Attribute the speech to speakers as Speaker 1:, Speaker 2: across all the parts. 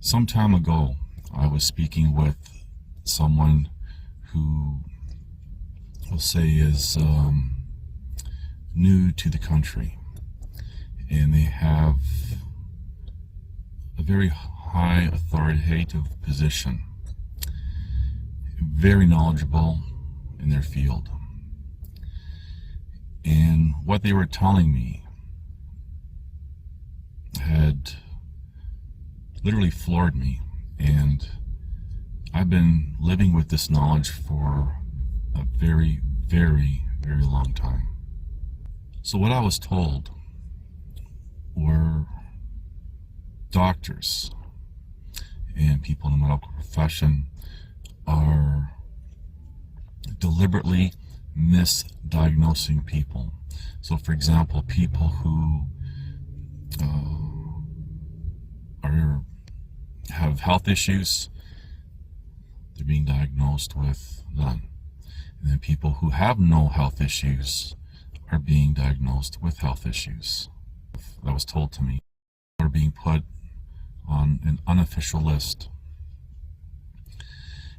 Speaker 1: Some time ago, I was speaking with someone who we'll say is new to the country, and they have a very high authoritative position, very knowledgeable in their field. And what they were telling me had literally floored me, and I've been living with this knowledge for a very, very, very long time. So what I was told were doctors and people in the medical profession are deliberately misdiagnosing people. So for example, people who have health issues, they're being diagnosed with none. And then people who have no health issues are being diagnosed with health issues. That was told to me. Are being put on an unofficial list.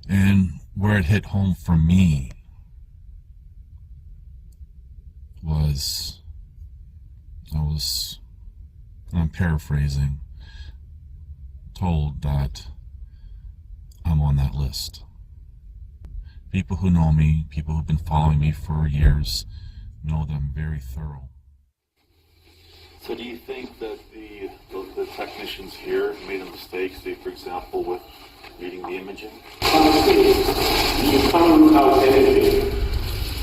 Speaker 1: And where it hit home for me was, I'm paraphrasing, told that I'm on that list. People who know me, people who've been following me for years, know that I'm very thorough.
Speaker 2: So do you think that the technicians here made a mistake, say for example with reading the imaging?
Speaker 3: You can't out anything.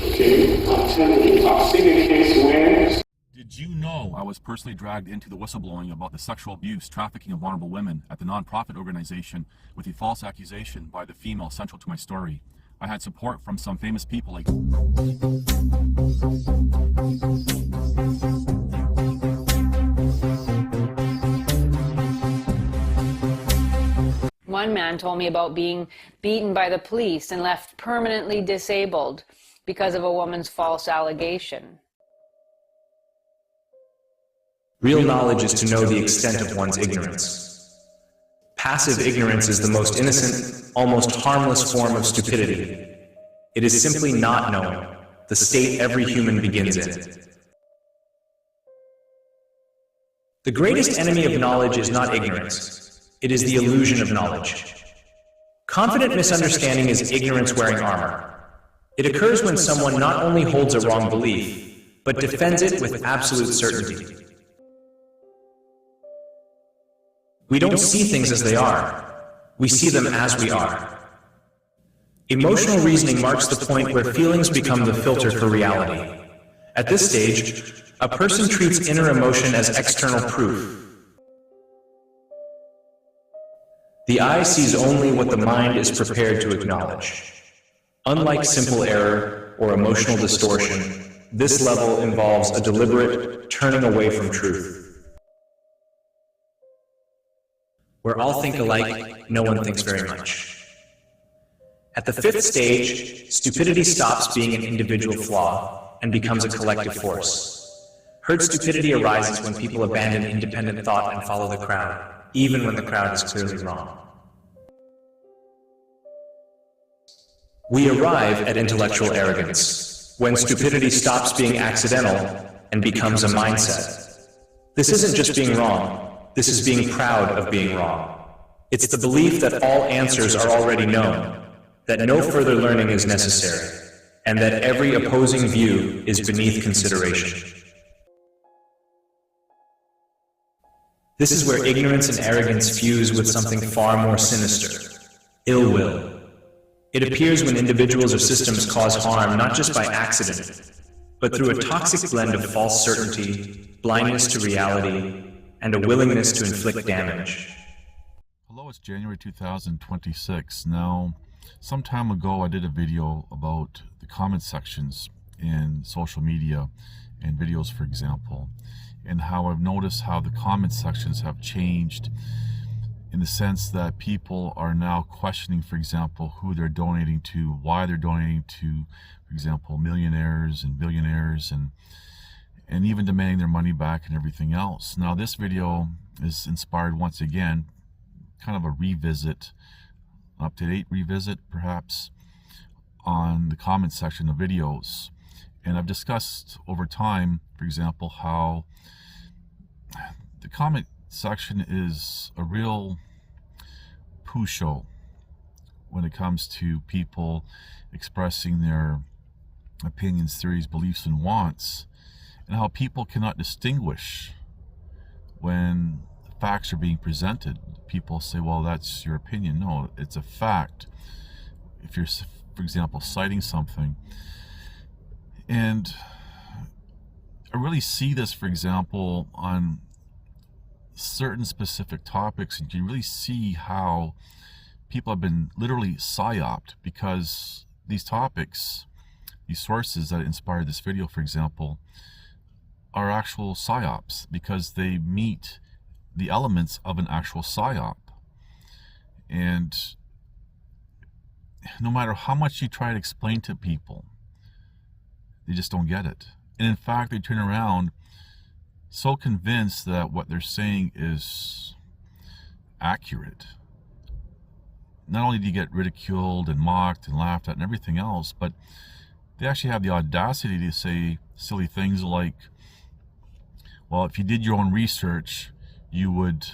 Speaker 3: Okay? I'm telling you, I've seen a case where...
Speaker 4: Did you know I was personally dragged into the whistleblowing about the sexual abuse, trafficking of vulnerable women at the non-profit organization with a false accusation by the female central to my story? I had support from some famous people like...
Speaker 5: One man told me about being beaten by the police and left permanently disabled because of a woman's false allegation.
Speaker 6: Real knowledge is to know the extent of one's ignorance. Passive ignorance is the most innocent, almost harmless form of stupidity. It is simply not knowing, the state every human begins in. The greatest enemy of knowledge is not ignorance. It is the illusion of knowledge. Confident misunderstanding is ignorance wearing armor. It occurs when someone not only holds a wrong belief, but defends it with absolute certainty. We don't see things as they are. We see them as we are. Emotional reasoning marks the point where feelings become the filter for reality. At this stage, a person treats inner emotion as external proof. The eye sees only what the mind is prepared to acknowledge. Unlike simple error or emotional distortion, this level involves a deliberate turning away from truth. Where all think alike, no one thinks very much. At the fifth stage, stupidity stops being an individual flaw and becomes a collective force. Herd stupidity arises when people abandon independent thought and follow the crowd, even when the crowd is clearly wrong. We arrive at intellectual arrogance, when stupidity stops being accidental and becomes a mindset. This isn't just being wrong. This is being proud of being wrong. It's the belief that all answers are already known, that no further learning is necessary, and that every opposing view is beneath consideration. This is where ignorance and arrogance fuse with something far more sinister: ill will. It appears when individuals or systems cause harm not just by accident, but through a toxic blend of false certainty, blindness to reality, and a willingness to inflict damage.
Speaker 1: Hello, it's January 2026. Now, some time ago I did a video about the comment sections in social media and videos, for example, and how I've noticed how the comment sections have changed in the sense that people are now questioning, for example, who they're donating to, why they're donating to, for example, millionaires and billionaires, and even demanding their money back and everything else. Now, this video is inspired once again kind of a revisit, up-to-date revisit perhaps, on the comment section of videos. And I've discussed over time, for example, how the comment section is a real poo show when it comes to people expressing their opinions, theories, beliefs, and wants, and how people cannot distinguish when facts are being presented. People say, well, that's your opinion. No, it's a fact. If you're, for example, citing something, and I really see this, for example, on certain specific topics, and you really see how people have been literally psyoped, because these topics, these sources that inspired this video, for example, are actual psyops, because they meet the elements of an actual psyop. And no matter how much you try to explain to people, they just don't get it. And in fact, they turn around so convinced that what they're saying is accurate. Not only do you get ridiculed and mocked and laughed at and everything else, but they actually have the audacity to say silly things like, well, if you did your own research, you would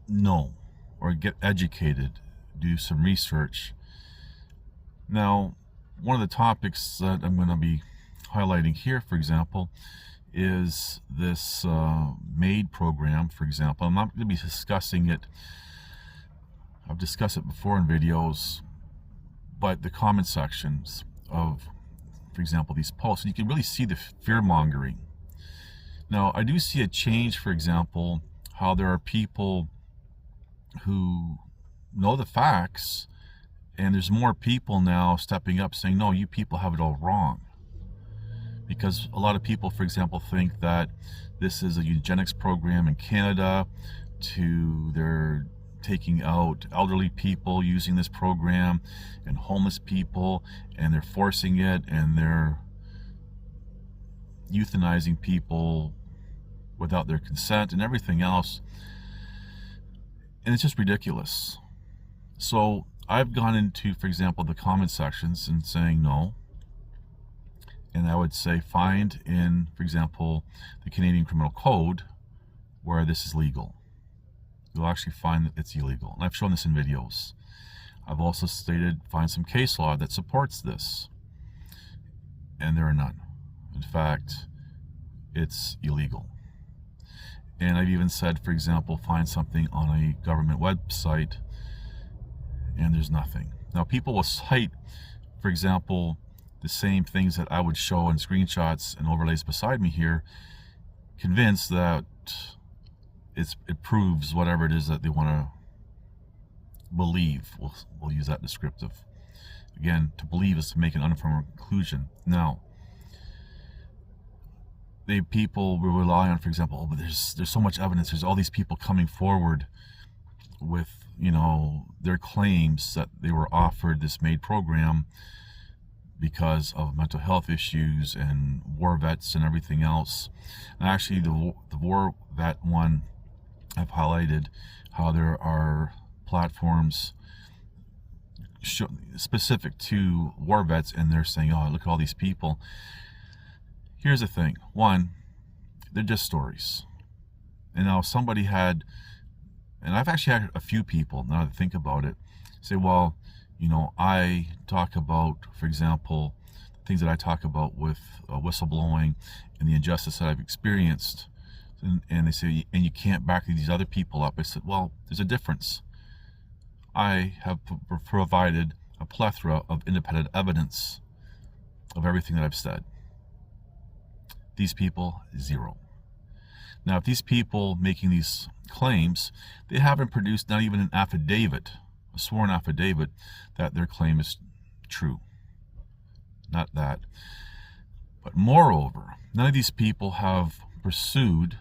Speaker 1: know, or get educated, do some research. Now, one of the topics that I'm going to be highlighting here, for example, is this M.A.I.D program, for example. I'm not going to be discussing it. I've discussed it before in videos, but the comment sections of, for example, these posts, you can really see the fear-mongering. Now, I do see a change, for example, how there are people who know the facts, and there's more people now stepping up saying, no, you people have it all wrong. Because a lot of people, for example, think that this is a eugenics program in Canada, they're taking out elderly people using this program, and homeless people, and they're forcing it, and they're euthanizing people without their consent and everything else. And it's just ridiculous. So I've gone into, for example, the comment sections and saying no. And I would say find in, for example, the Canadian Criminal Code where this is legal. You'll actually find that it's illegal. And I've shown this in videos. I've also stated find some case law that supports this. And there are none. In fact, it's illegal. And I've even said, for example, find something on a government website, and there's nothing. Now, people will cite, for example, the same things that I would show in screenshots and overlays beside me here, convinced that it proves whatever it is that they want to believe. We'll use that descriptive. Again, to believe is to make an uninformed conclusion. Now, people will rely on, for example, oh, but there's so much evidence. There's all these people coming forward with, their claims that they were offered this M.A.I.D program because of mental health issues and war vets and everything else. And actually, the war vet one, I've highlighted how there are platforms specific to war vets, and they're saying, oh, look at all these people. Here's the thing. One, they're just stories. And now somebody had, and I've actually had a few people, now that I think about it, say, well, I talk about, for example, things that I talk about with whistleblowing and the injustice that I've experienced. And they say, and you can't back these other people up. I said, well, there's a difference. I have provided a plethora of independent evidence of everything that I've said. These people, zero. Now, if these people making these claims, they haven't produced not even an affidavit, a sworn affidavit, that their claim is true. Not that. But moreover, none of these people have pursued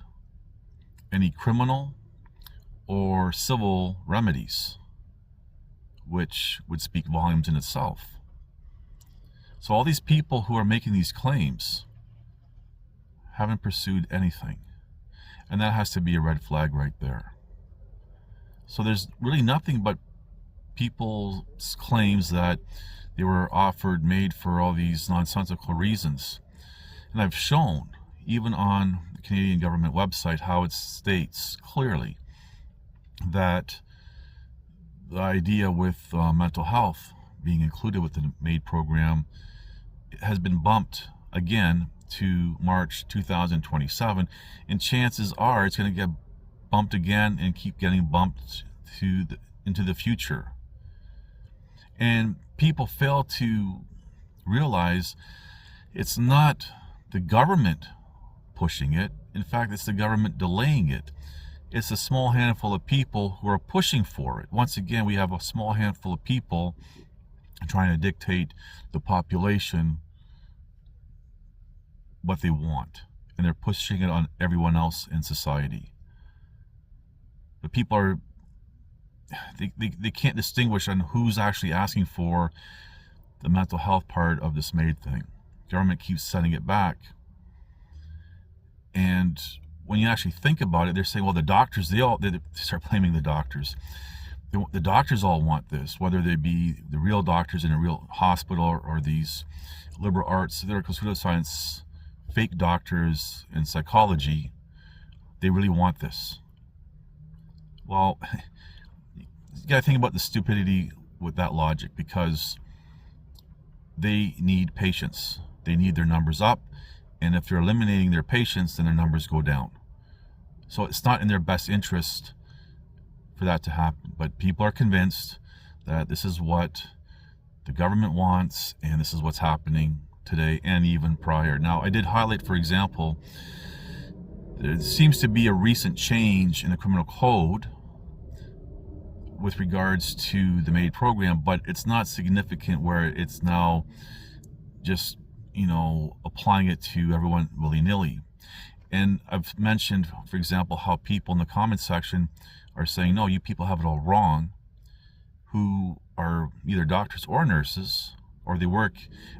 Speaker 1: any criminal or civil remedies, which would speak volumes in itself. So all these people who are making these claims haven't pursued anything. And that has to be a red flag right there. So there's really nothing but people's claims that they were offered MA.I.D for all these nonsensical reasons. And I've shown, even on the Canadian government website, how it states clearly that the idea with mental health being included with the MA.I.D program has been bumped again to March 2027, and chances are it's going to get bumped again and keep getting bumped into the future. And people fail to realize it's not the government pushing it. In fact, it's the government delaying it. It's a small handful of people who are pushing for it. Once again, we have a small handful of people trying to dictate the population what they want, and they're pushing it on everyone else in society. But people are, they can't distinguish on who's actually asking for the mental health part of this MA.I.D thing. Government keeps sending it back. And when you actually think about it, they're saying, well, the doctors, they start blaming the doctors. The doctors all want this, whether they be the real doctors in a real hospital or these liberal arts, pseudoscience, fake doctors in psychology. They really want this. Well, you gotta think about the stupidity with that logic, because they need patients. They need their numbers up, and if they're eliminating their patients, then their numbers go down. So it's not in their best interest for that to happen. But people are convinced that this is what the government wants, and this is what's happening today and even prior. Now, I did highlight, for example, there seems to be a recent change in the criminal code with regards to the MA.I.D program, but it's not significant where it's now just, applying it to everyone willy-nilly. And I've mentioned, for example, how people in the comment section are saying, no, you people have it all wrong, who are either doctors or nurses, or they work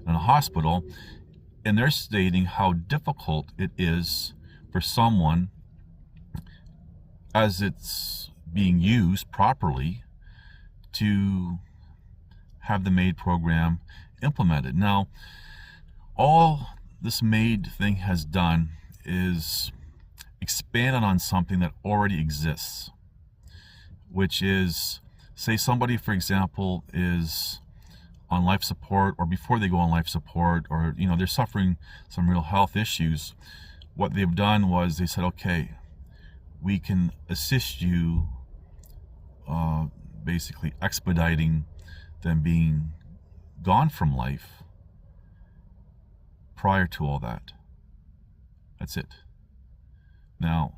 Speaker 1: in a hospital, and they're stating how difficult it is for someone, as it's being used properly, to have the MA.I.D program implemented. Now, all this MA.I.D thing has done is expanded on something that already exists, which is, say somebody, for example, is on life support, or before they go on life support, or they're suffering some real health issues. What they've done was they said, okay, we can assist you, basically expediting them being gone from life prior to all that. That's it. Now,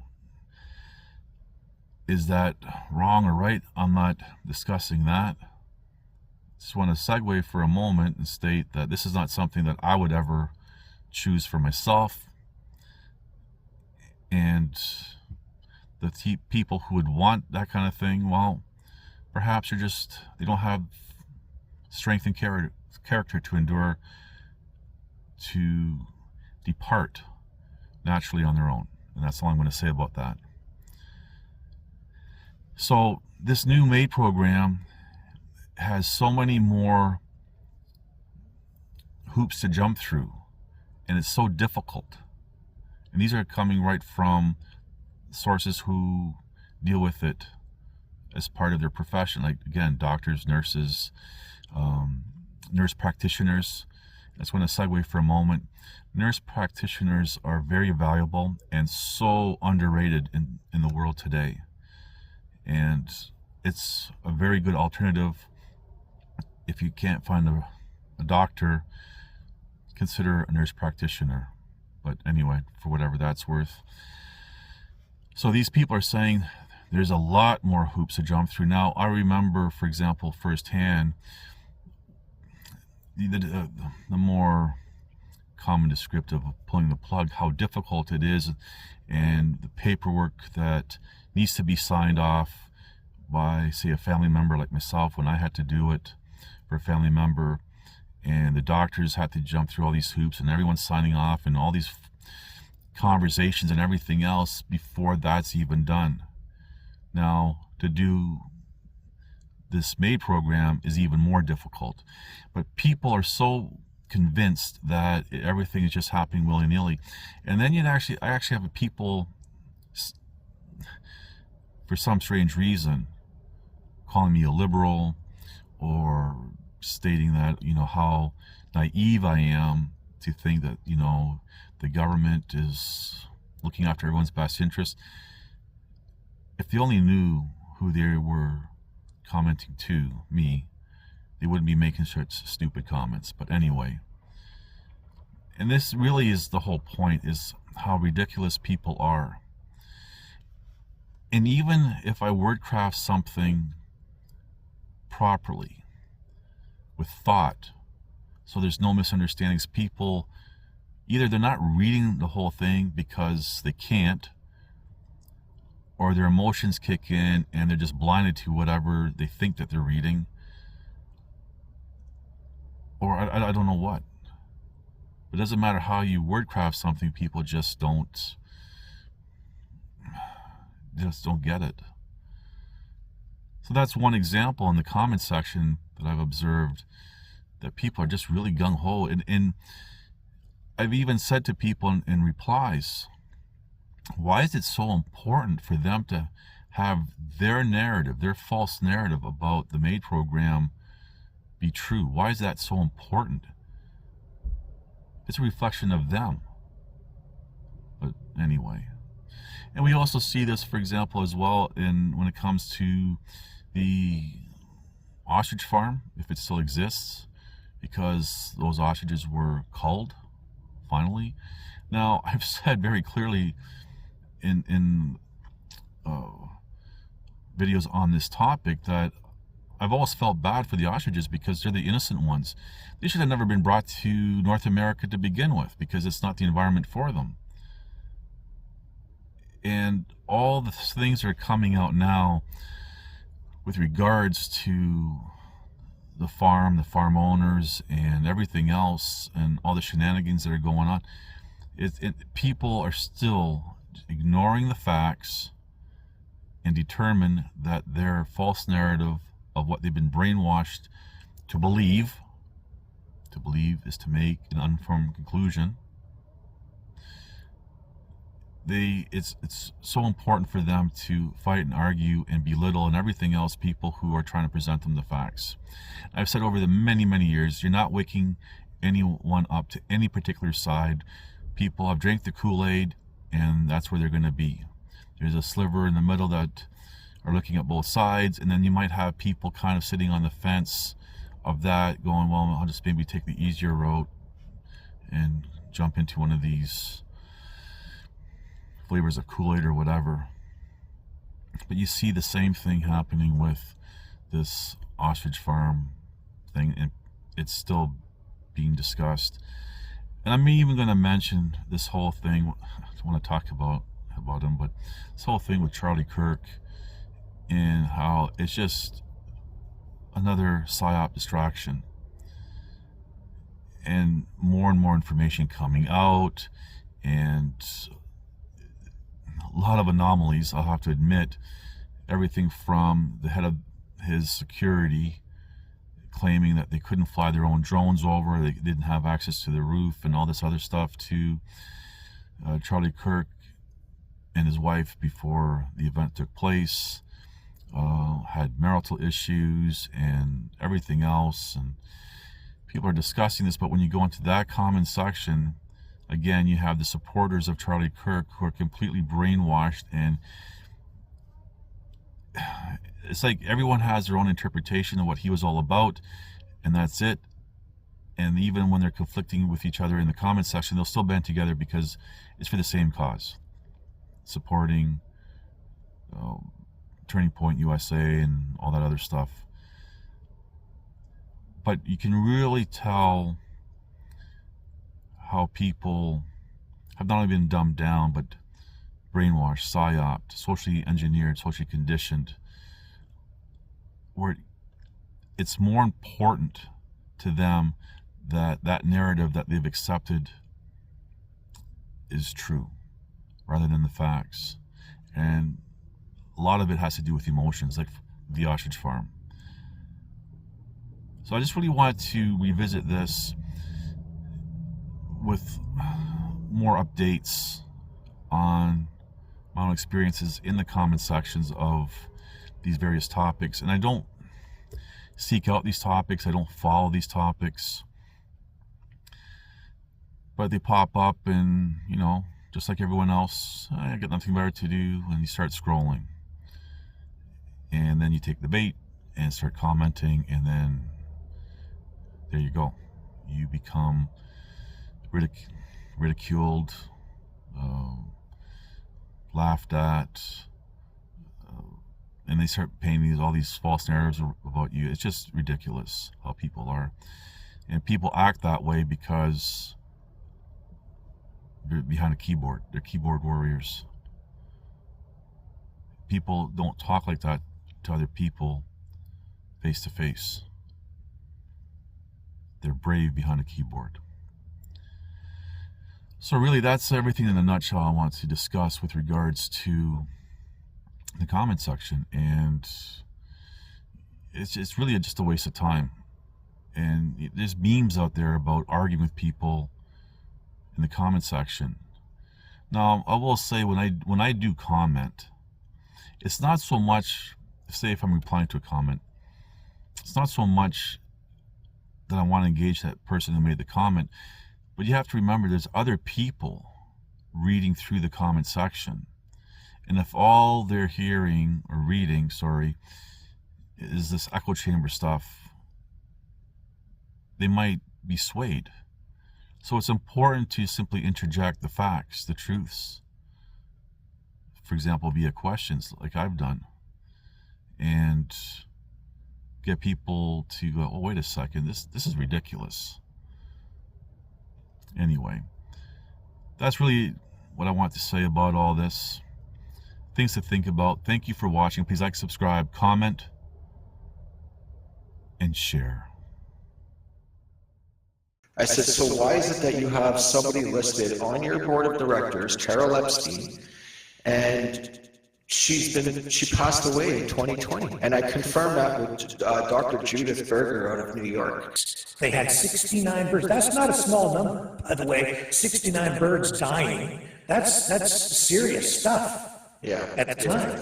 Speaker 1: is that wrong or right? I'm not discussing that. Just want to segue for a moment and state that this is not something that I would ever choose for myself. And the people who would want that kind of thing, well, perhaps they don't have strength and character to endure to depart naturally on their own. And that's all I'm going to say about that. So this new MA.I.D program has so many more hoops to jump through, and it's so difficult. And these are coming right from sources who deal with it as part of their profession, like, again, doctors, nurses, nurse practitioners. I just want to segue for a moment. Nurse practitioners are very valuable and so underrated in the world today. And it's a very good alternative. If you can't find a doctor, consider a nurse practitioner. But anyway, for whatever that's worth. So these people are saying there's a lot more hoops to jump through. Now, I remember, for example, firsthand, the more common descriptive of pulling the plug, how difficult it is, and the paperwork that needs to be signed off by, say, a family member like myself when I had to do it for a family member, and the doctors had to jump through all these hoops, and everyone's signing off, and all these conversations and everything else before that's even done. Now, to do this M.A.I.D program is even more difficult. But people are so convinced that everything is just happening willy-nilly. And then I actually have people, for some strange reason, calling me a liberal, or stating that, how naive I am to think that, the government is looking after everyone's best interest. If they only knew who they were commenting to, me, they wouldn't be making such stupid comments. But anyway, and this really is the whole point, is how ridiculous people are. And even if I wordcraft something properly, with thought, so there's no misunderstandings, people, either they're not reading the whole thing because they can't, or their emotions kick in and they're just blinded to whatever they think that they're reading, or I don't know what. It doesn't matter how you wordcraft something, people just don't get it. So that's one example in the comment section that I've observed, that people are just really gung-ho. And I've even said to people in replies, why is it so important for them to have their narrative, their false narrative about the M.A.I.D program be true? Why is that so important? It's a reflection of them. But anyway. And we also see this, for example, as well when it comes to the ostrich farm, if it still exists, because those ostriches were culled, finally. Now, I've said very clearly in videos on this topic that I've always felt bad for the ostriches because they're the innocent ones. They should have never been brought to North America to begin with, because it's not the environment for them. And all the things that are coming out now with regards to the farm owners, and everything else, and all the shenanigans that are going on, people are still ignoring the facts and determine that their false narrative of what they've been brainwashed to believe is to make an uninformed conclusion. It's so important for them to fight and argue and belittle and everything else people who are trying to present them the facts. I've said over the many years, you're not waking anyone up to any particular side. People have drank the Kool-Aid, and that's where they're going to be. There's a sliver in the middle that are looking at both sides, and then you might have people kind of sitting on the fence of that, going, well, I'll just maybe take the easier route and jump into one of these flavors of Kool-Aid or whatever. But you see the same thing happening with this ostrich farm thing, and it's still being discussed. And I'm even going to mention this whole thing. I don't want to talk about him, but this whole thing with Charlie Kirk, and how it's just another psyop distraction, and more information coming out, and a lot of anomalies, I'll have to admit. Everything from the head of his security claiming that they couldn't fly their own drones over, they didn't have access to the roof, and all this other stuff, to Charlie Kirk and his wife, before the event took place, had marital issues and everything else. And people are discussing this, but when you go into that comment section, again, you have the supporters of Charlie Kirk who are completely brainwashed, and it's like everyone has their own interpretation of what he was all about, and that's it. And even when they're conflicting with each other in the comment section, they'll still band together because it's for the same cause, supporting Turning Point USA and all that other stuff. But you can really tell how people have not only been dumbed down, but brainwashed, psyoped, socially engineered, socially conditioned, where it's more important to them that narrative that they've accepted is true rather than the facts. And a lot of it has to do with emotions, like the ostrich farm. So I just really wanted to revisit this with more updates on my own experiences in the comment sections of these various topics. And I don't seek out these topics, I don't follow these topics, but they pop up, and you know, just like everyone else, I got nothing better to do, and you start scrolling, and then you take the bait and start commenting, and then there you go, you become ridiculed, laughed at, and they start painting all these false narratives about you. It's just ridiculous how people are, and people act that way because they're behind a keyboard. They're keyboard warriors. People don't talk like that to other people face to face. They're brave behind a keyboard. So really, that's everything in a nutshell I want to discuss with regards to the comment section, and it's really just a waste of time. And there's memes out there about arguing with people in the comment section. Now, I will say, when I do comment, it's not so much, say if I'm replying to a comment, it's not so much that I want to engage that person who made the comment, but you have to remember there's other people reading through the comment section. And if all they're hearing or reading, is this echo chamber stuff, they might be swayed. So it's important to simply interject the facts, the truths. For example, via questions like I've done. And get people to go, oh, wait a second, this is ridiculous. Anyway, that's really what I want to say about all this. Things to think about. Thank you for watching. Please like, subscribe, comment, and share.
Speaker 7: I said, so why is it that you have somebody listed on your board of directors, Carol Epstein, and she passed away in 2020? And I confirmed that with Dr. Judith Berger out of New York.
Speaker 8: They had 69 birds. That's not a small number, by the way. 69 birds dying. That's serious stuff.
Speaker 7: Yeah.
Speaker 8: At the time.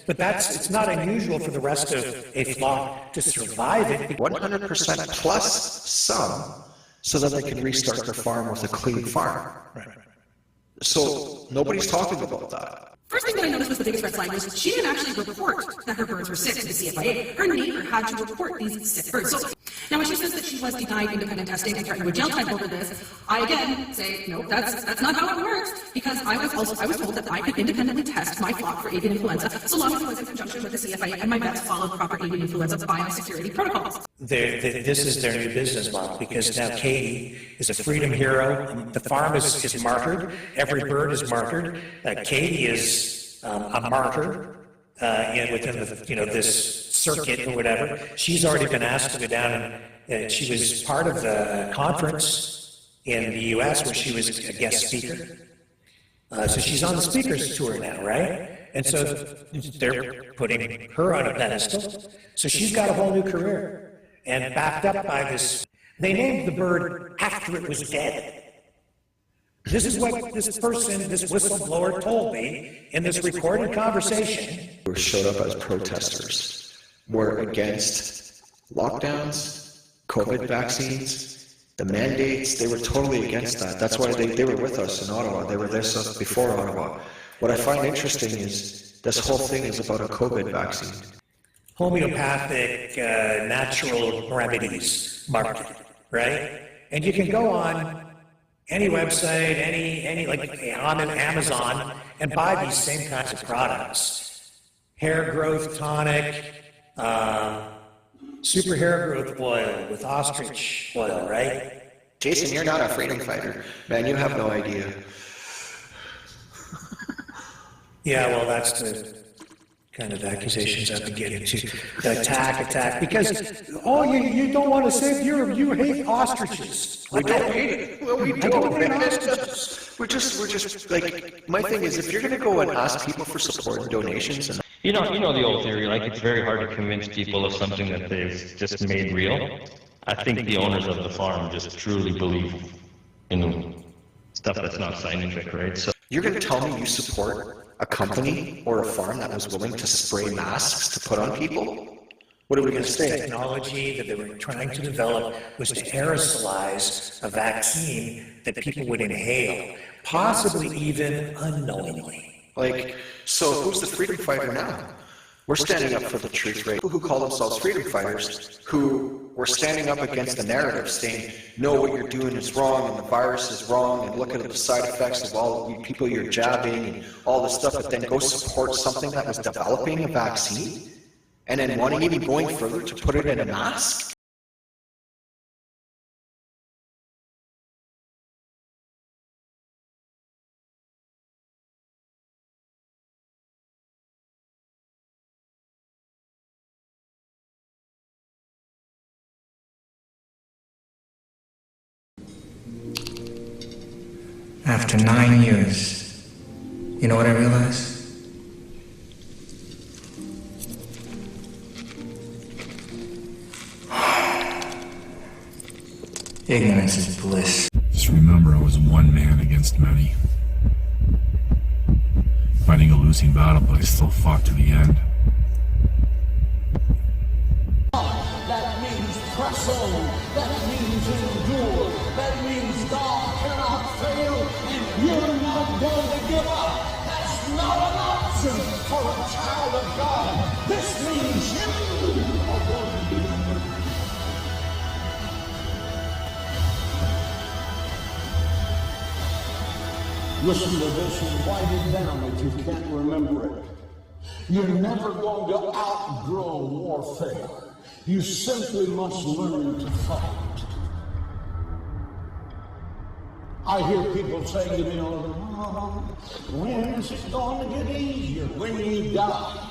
Speaker 8: But it's not unusual for the rest of a flock to survive it.
Speaker 7: 100% plus some, so that they can restart their farm with a clean farm.
Speaker 8: Right.
Speaker 7: So nobody's talking about that.
Speaker 9: First thing that I noticed was the biggest red flag was she didn't actually report that her birds were sick to the CFIA. Her neighbor had to report these sick birds. So now when she says that she was denied independent testing and threatened with jail time over this, I again say, no, that's not how it works, because I was told that I could independently test my flock for avian influenza so long as it was in conjunction with the CFIA and my vets followed proper avian influenza biosecurity protocols.
Speaker 8: This is their new business model, because now Katie is a freedom hero. The farm is martyred. Every bird is martyred. Katie is a martyr within this circuit or whatever. She's already been asked to go down, and she was part of the conference in the U.S. where she was a guest speaker. So she's on the speakers tour now, right? And so they're putting her on a pedestal. So she's got a whole new career. And backed up by this, they named the bird after it was dead. This is what this person, this whistleblower, told me in this recorded conversation.
Speaker 7: Who showed up as protesters were against lockdowns, COVID vaccines, the mandates. They were totally against that. That's why they were with us in Ottawa. They were there before Ottawa. What I find interesting is this whole thing is about a COVID vaccine.
Speaker 8: Homeopathic, natural remedies market, right? And you can go on any website, any like on Amazon, and buy these same kinds of products. Hair growth tonic, super hair growth oil with ostrich oil, right?
Speaker 7: Jason, you're not a freedom fighter. Man, you have no idea.
Speaker 8: Yeah, well, that's the kind of accusations I've been getting to attack, because, you don't want to say you hate ostriches.
Speaker 7: We don't hate it. Well, we don't. We're just like, my thing is, if you're going to go and ask people for support and donations, and
Speaker 10: you know the old theory, like it's very hard to convince people of something that they've just made real. I think the owners of the farm just truly believe in stuff that's not scientific, right? So
Speaker 7: you're going to tell me you support a company or a farm that was willing to spray masks to put on people? What are we going to say?
Speaker 8: The technology that they were trying to develop was to aerosolize a vaccine that people would inhale, possibly even unknowingly.
Speaker 7: Like, so who's the freedom fighter now? We're standing up for the truth, right? Who call themselves freedom fighters, who were standing up against the narrative saying, no, what you're doing is wrong, and the virus is wrong, and look at the side effects of all you people you're jabbing, and all this stuff, but then go support something that was developing a vaccine, and then wanting even going further to put it in a mask?
Speaker 11: After 9 years, you know what I realized? Ignorance is bliss.
Speaker 4: Just remember, I was one man against many. Fighting a losing battle, but I still fought to the end.
Speaker 12: That means press on. That means endure. That means God cannot fail, and you're not going to give up. That's not an option for a child of God. This means you are going to be remembered. Listen to this and write it down if you can't remember it. You're never going to outgrow warfare. You simply must learn to fight. I hear people saying to me all the time, when is it going to get easier? When you die.